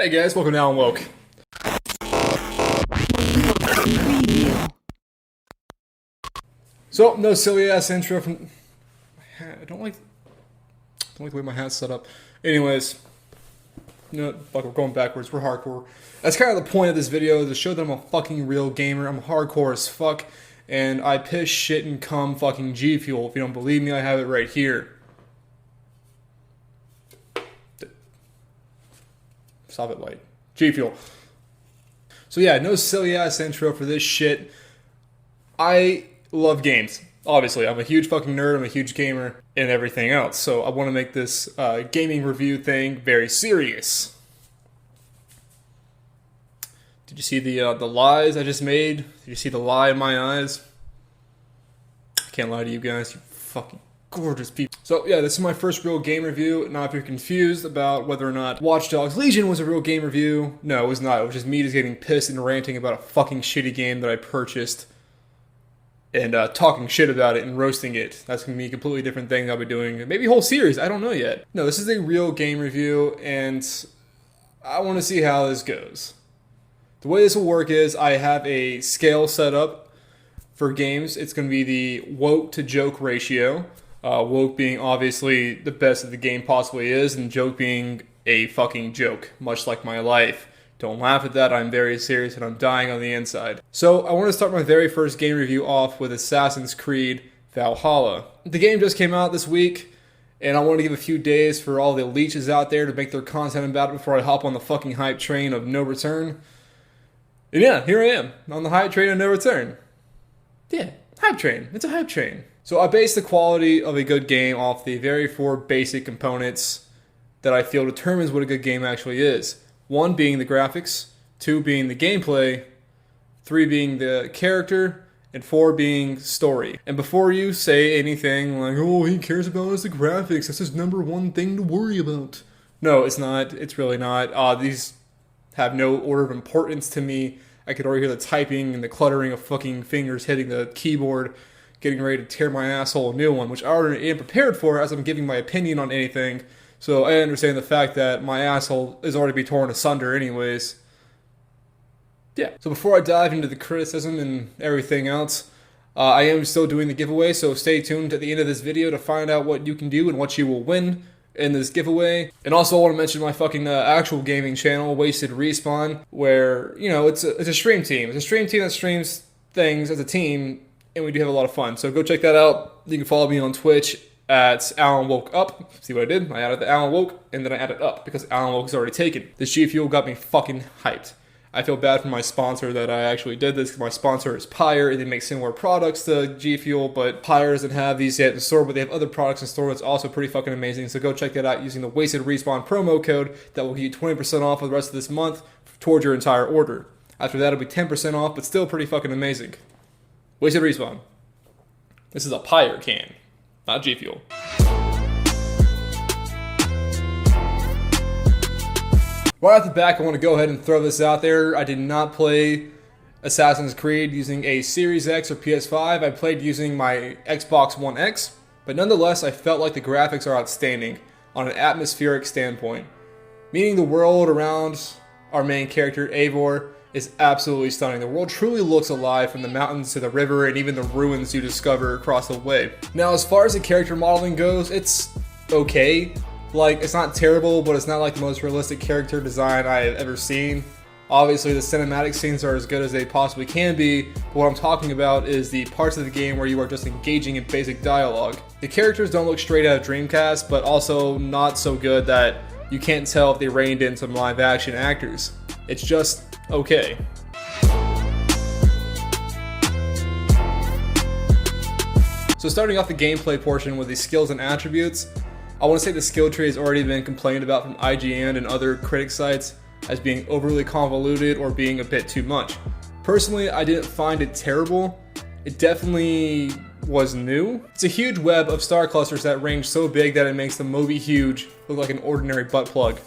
Hey guys, welcome to Alan Woke. So, no silly ass intro from... I don't like the way my hat's set up. Anyways, you know, fuck, we're going backwards, we're hardcore. That's kind of the point of this video, to show that I'm a fucking real gamer. I'm hardcore as fuck, and I piss, shit, and cum fucking G Fuel. If you don't believe me, I have it right here. Stop it, light. G Fuel. So yeah, no silly ass intro for this shit. I love games. Obviously, I'm a huge fucking nerd, I'm a huge gamer, and everything else. So I want to make this gaming review thing very serious. Did you see the lies I just made? Did you see the lie in my eyes? I can't lie to you guys, you fucking gorgeous people. So yeah, this is my first real game review. Now if you're confused about whether or not Watch Dogs Legion was a real game review, no, it was not. It was just me just getting pissed and ranting about a fucking shitty game that I purchased and talking shit about it and roasting it. That's going to be a completely different thing I'll be doing. Maybe a whole series, I don't know yet. No, this is a real game review, and I want to see how this goes. The way this will work is I have a scale set up for games. It's going to be the woke to joke ratio. Woke being obviously the best that the game possibly is, and joke being a fucking joke, much like my life. Don't laugh at that, I'm very serious and I'm dying on the inside. So I want to start my very first game review off with Assassin's Creed Valhalla. The game just came out this week, and I want to give a few days for all the leeches out there to make their content about it before I hop on the fucking hype train of no return. And yeah, here I am, on the hype train of no return. Yeah, hype train, it's a hype train. So I base the quality of a good game off the very four basic components that I feel determines what a good game actually is. 1 being the graphics, 2 being the gameplay, 3 being the character, and 4 being story. And before you say anything like, oh, he cares about is the graphics, that's his number one thing to worry about. No, it's not. It's really not. These have no order of importance to me. I could already hear the typing and the cluttering of fucking fingers hitting the keyboard, getting ready to tear my asshole a new one, which I already am prepared for as I'm giving my opinion on anything. So I understand the fact that my asshole is already be torn asunder anyways. Yeah. So before I dive into the criticism and everything else, I am still doing the giveaway, so stay tuned at the end of this video to find out what you can do and what you will win in this giveaway. And also I want to mention my fucking actual gaming channel, Wasted Respawn, where, you know, it's a stream team. It's a stream team that streams things as a team, and we do have a lot of fun. So go check that out. You can follow me on Twitch at Alan Woke Up. See what I did? I added the Alan Woke, and then I added up, because Alan Woke is already taken. This G Fuel got me fucking hyped. I feel bad for my sponsor that I actually did this, because my sponsor is Pyre, and they make similar products to G Fuel, but Pyre doesn't have these yet in store, but they have other products in store that's also pretty fucking amazing. So go check that out using the Wasted Respawn promo code that will give you 20% off for the rest of this month towards your entire order. After that, it'll be 10% off, but still pretty fucking amazing. Wasted Respawn. This is a Pyre can. Not G Fuel. Right off the back, I want to go ahead and throw this out there. I did not play Assassin's Creed using a Series X or PS5. I played using my Xbox One X, but nonetheless, I felt like the graphics are outstanding on an atmospheric standpoint. Meaning the world around our main character, Eivor, is absolutely stunning. The world truly looks alive, from the mountains to the river and even the ruins you discover across the way. Now, as far as the character modeling goes, it's okay. Like, it's not terrible, but it's not like the most realistic character design I've ever seen. Obviously, the cinematic scenes are as good as they possibly can be, but what I'm talking about is the parts of the game where you are just engaging in basic dialogue. The characters don't look straight out of Dreamcast, but also not so good that you can't tell if they reined in some live action actors. It's just okay. So starting off the gameplay portion with the skills and attributes, I want to say the skill tree has already been complained about from IGN and other critic sites as being overly convoluted or being a bit too much. Personally, I didn't find it terrible. It definitely was new. It's a huge web of star clusters that range so big that it makes the Moby Huge look like an ordinary butt plug.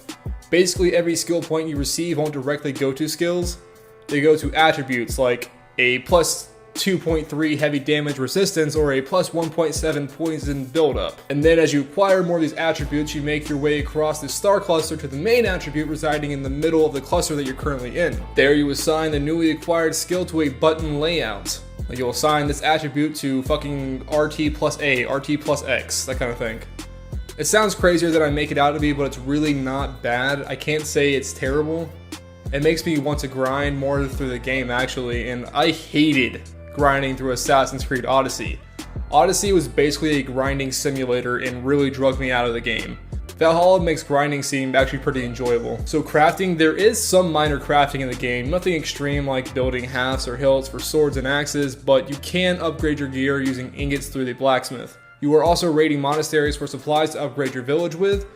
Basically, every skill point you receive won't directly go to skills. They go to attributes like a plus 2.3 heavy damage resistance or a plus 1.7 poison buildup. And then as you acquire more of these attributes, you make your way across the star cluster to the main attribute residing in the middle of the cluster that you're currently in. There you assign the newly acquired skill to a button layout. Like you'll assign this attribute to fucking RT plus A, RT plus X, that kind of thing. It sounds crazier than I make it out to be, but it's really not bad. I can't say it's terrible. It makes me want to grind more through the game actually, and I hated grinding through Assassin's Creed Odyssey. Odyssey was basically a grinding simulator and really drugged me out of the game. Valhalla makes grinding seem actually pretty enjoyable. So crafting, there is some minor crafting in the game, nothing extreme like building halves or hilts for swords and axes, but you can upgrade your gear using ingots through the blacksmith. You are also raiding monasteries for supplies to upgrade your village with,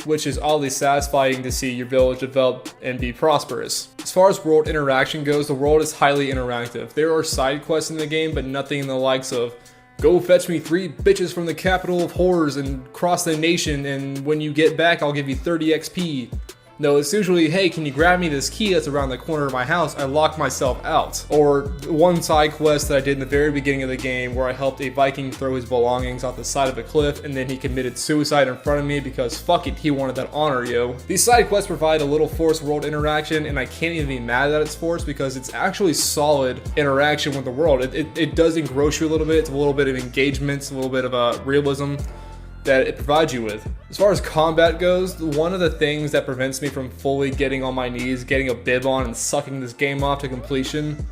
which is oddly satisfying to see your village develop and be prosperous. As far as world interaction goes, the world is highly interactive. There are side quests in the game, but nothing in the likes of go fetch me 3 bitches from the capital of horrors and cross the nation, and when you get back I'll give you 30 XP. No, it's usually, hey, can you grab me this key that's around the corner of my house? I locked myself out. Or one side quest that I did in the very beginning of the game where I helped a Viking throw his belongings off the side of a cliff and then he committed suicide in front of me because fuck it, he wanted that honor, yo. These side quests provide a little forced world interaction, and I can't even be mad that it's forced because it's actually solid interaction with the world. It does engross you a little bit. It's a little bit of engagement, it's a little bit of realism that it provides you with. As far as combat goes, one of the things that prevents me from fully getting on my knees, getting a bib on, and sucking this game off to completion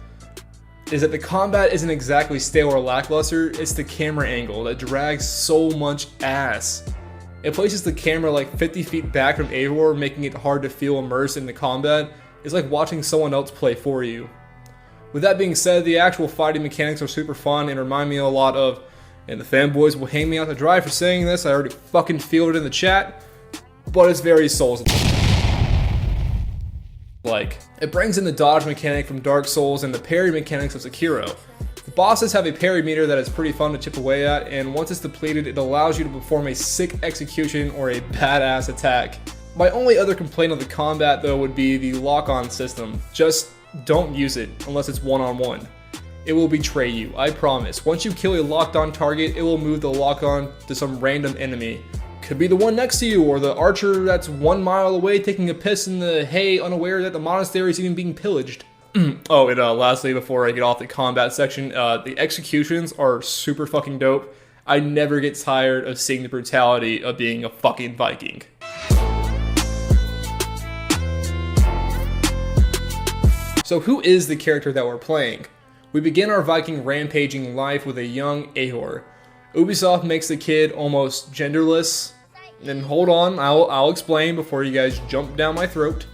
is that the combat isn't exactly stale or lackluster, it's the camera angle that drags so much ass. It places the camera like 50 feet back from Eivor, making it hard to feel immersed in the combat. It's like watching someone else play for you. With that being said, the actual fighting mechanics are super fun and remind me a lot of, and the fanboys will hang me out to dry for saying this, I already fucking feel it in the chat, but it's very Souls-like. It brings in the dodge mechanic from Dark Souls and the parry mechanics of Sekiro. The bosses have a parry meter that is pretty fun to chip away at, and once it's depleted, it allows you to perform a sick execution or a badass attack. My only other complaint of the combat though would be the lock-on system. Just don't use it unless it's one-on-one. It will betray you, I promise. Once you kill a locked on target, it will move the lock on to some random enemy. Could be the one next to you, or the archer that's 1 mile away taking a piss in the hay, unaware that the monastery is even being pillaged. Oh, and lastly, before I get off the combat section, the executions are super fucking dope. I never get tired of seeing the brutality of being a fucking Viking. So who is the character that we're playing? We begin our Viking rampaging life with a young Eivor. Ubisoft makes the kid almost genderless. And hold on, I'll explain before you guys jump down my throat.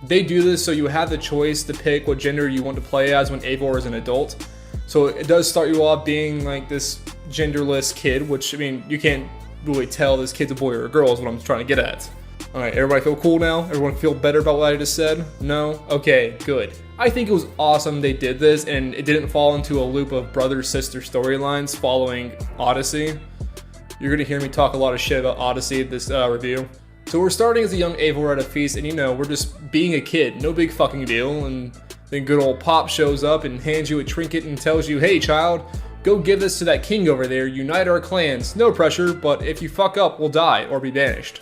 They do this so you have the choice to pick what gender you want to play as when Eivor is an adult. So it does start you off being like this genderless kid, which, I mean, you can't really tell this kid's a boy or a girl is what I'm trying to get at. Alright, everybody feel cool now? Everyone feel better about what I just said? No? Okay, good. I think it was awesome they did this, and it didn't fall into a loop of brother-sister storylines following Odyssey. You're gonna hear me talk a lot of shit about Odyssey this review. So we're starting as a young Eivor at a feast, and you know, we're just being a kid, no big fucking deal, and then good old Pop shows up and hands you a trinket and tells you, hey child, go give this to that king over there, unite our clans, no pressure, but if you fuck up, we'll die or be banished.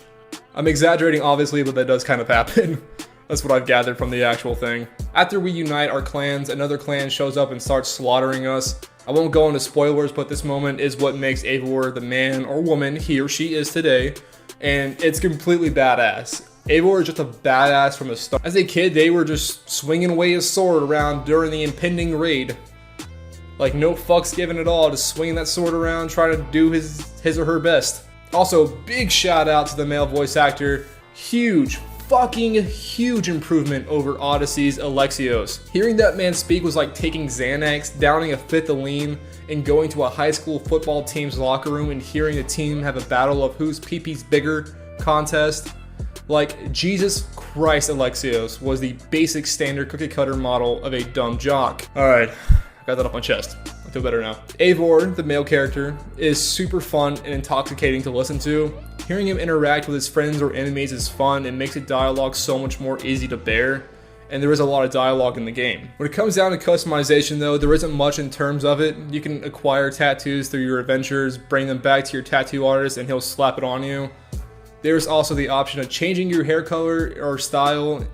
I'm exaggerating obviously, but that does kind of happen. That's what I've gathered from the actual thing. After we unite our clans, another clan shows up and starts slaughtering us. I won't go into spoilers, but this moment is what makes Eivor the man or woman he or she is today, and it's completely badass. Eivor is just a badass from the start. As a kid, they were just swinging away his sword around during the impending raid. Like no fucks given at all, just swinging that sword around, trying to do his or her best. Also, big shout out to the male voice actor. Huge, fucking huge improvement over Odyssey's Alexios. Hearing that man speak was like taking Xanax, downing a fifth of lean, and going to a high school football team's locker room and hearing the team have a battle of whose pee-pee's bigger contest. Like, Jesus Christ, Alexios was the basic standard cookie cutter model of a dumb jock. Alright, got that off my chest. I feel better now. Eivor, the male character, is super fun and intoxicating to listen to. Hearing him interact with his friends or enemies is fun and makes the dialogue so much more easy to bear. and there is a lot of dialogue in the game. When it comes down to customization though, there isn't much in terms of it. You can acquire tattoos through your adventures, bring them back to your tattoo artist, and he'll slap it on you. There's also the option of changing your hair color or style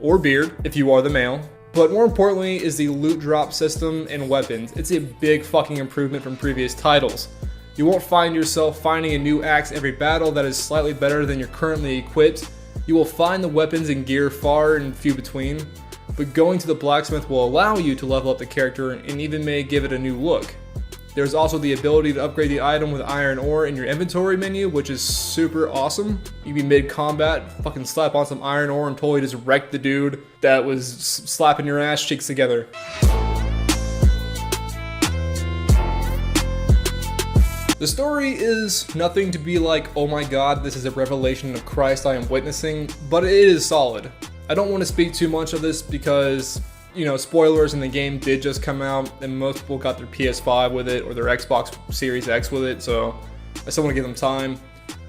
or beard if you are the male. But more importantly is the loot drop system and weapons. It's a big fucking improvement from previous titles. You won't find yourself finding a new axe every battle that is slightly better than you're currently equipped. You will find the weapons and gear far and few between, but going to the blacksmith will allow you to level up the character and even may give it a new look. There's also the ability to upgrade the item with iron ore in your inventory menu, which is super awesome. You can be mid-combat, fucking slap on some iron ore and totally just wreck the dude that was slapping your ass cheeks together. The story is nothing to be like, oh my god, this is a revelation of Christ I am witnessing, but it is solid. I don't want to speak too much of this because, you know, spoilers in the game did just come out and most people got their PS5 with it or their Xbox Series X with it, so I still want to give them time.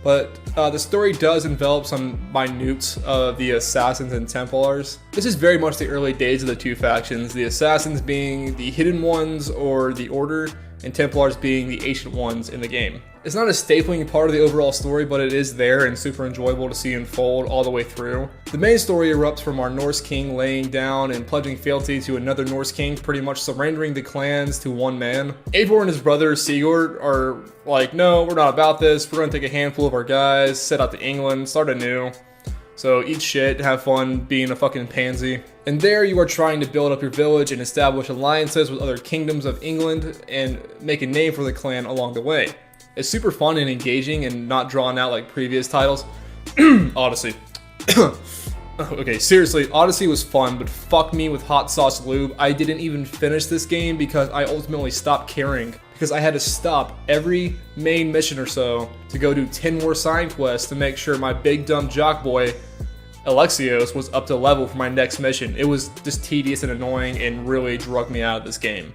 But the story does envelop some minutes of the Assassins and Templars. This is very much the early days of the two factions, the Assassins being the hidden ones or the Order, and Templars being the ancient ones in the game. It's not a stapling part of the overall story, but it is there and super enjoyable to see unfold all the way through. The main story erupts from our Norse king laying down and pledging fealty to another Norse king, pretty much surrendering the clans to one man. Eivor and his brother Sigurd are like, no, we're not about this, we're gonna take a handful of our guys, set out to England, start anew. So eat shit, have fun being a fucking pansy. And there you are trying to build up your village and establish alliances with other kingdoms of England and make a name for the clan along the way. It's super fun and engaging and not drawn out like previous titles. Odyssey. Okay, seriously, Odyssey was fun, but fuck me with hot sauce lube. I didn't even finish this game because I ultimately stopped caring. Because I had to stop every main mission or so to go do 10 more side quests to make sure my big dumb jock boy, Alexios, was up to level for my next mission. It was just tedious and annoying and really drug me out of this game.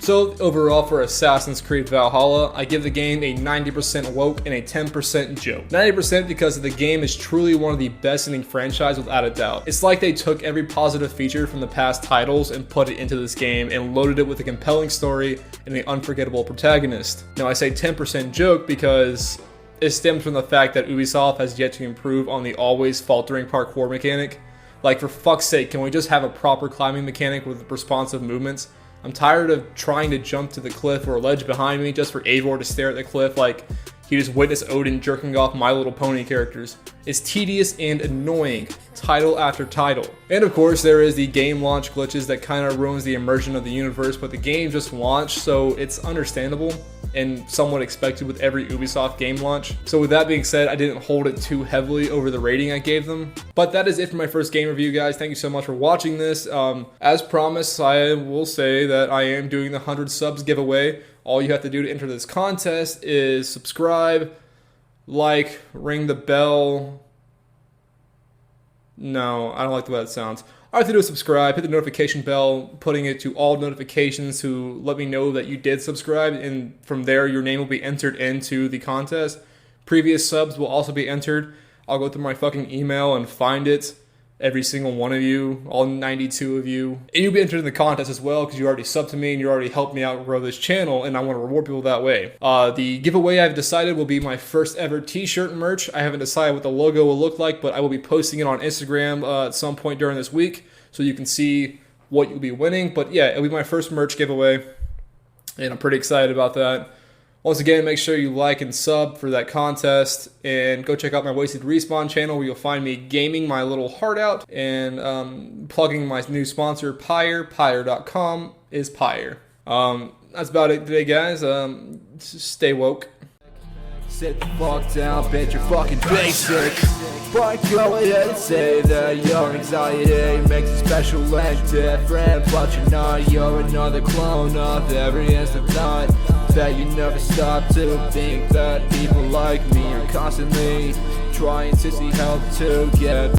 So overall for Assassin's Creed Valhalla, I give the game a 90% woke and a 10% joke. 90% because the game is truly one of the best selling franchises without a doubt. It's like they took every positive feature from the past titles and put it into this game and loaded it with a compelling story and an unforgettable protagonist. Now I say 10% joke because it stems from the fact that Ubisoft has yet to improve on the always faltering parkour mechanic. Like, for fuck's sake, can we just have a proper climbing mechanic with responsive movements? I'm tired of trying to jump to the cliff or a ledge behind me just for Eivor to stare at the cliff like he just witnessed Odin jerking off My Little Pony characters. It's tedious and annoying, title after title. And of course there is the game launch glitches that kind of ruins the immersion of the universe, but the game just launched, so it's understandable and somewhat expected with every Ubisoft game launch. So with that being said, I didn't hold it too heavily over the rating I gave them. But that is it for my first game review, guys. Thank you so much for watching this. As promised, I will say that I am doing the 100 subs giveaway. All you have to do to enter this contest is subscribe, like, ring the bell. No, I don't like the way that sounds. All you have to do is subscribe, hit the notification bell, putting it to all notifications to let me know that you did subscribe, and from there your name will be entered into the contest. Previous subs will also be entered. I'll go through my fucking email and find it. Every single one of you, all 92 of you. And you'll be entered in the contest as well because you already subbed to me and you already helped me out grow this channel, and I want to reward people that way. The giveaway I've decided will be my first ever t-shirt merch. I haven't decided what the logo will look like, but I will be posting it on Instagram at some point during this week so you can see what you'll be winning. But yeah, it'll be my first merch giveaway and I'm pretty excited about that. Once again, make sure you like and sub for that contest, and go check out my Wasted Respawn channel where you'll find me gaming my little heart out and plugging my new sponsor, Pyre. Pyre.com is Pyre. That's about it today, guys. Stay woke. Sit the fuck down, bitch, you're fucking basic. But go ahead and say that your anxiety makes you special and different, but you're not, you're another clone of every instant night. That you never stop to think that people like me are constantly trying to see help to get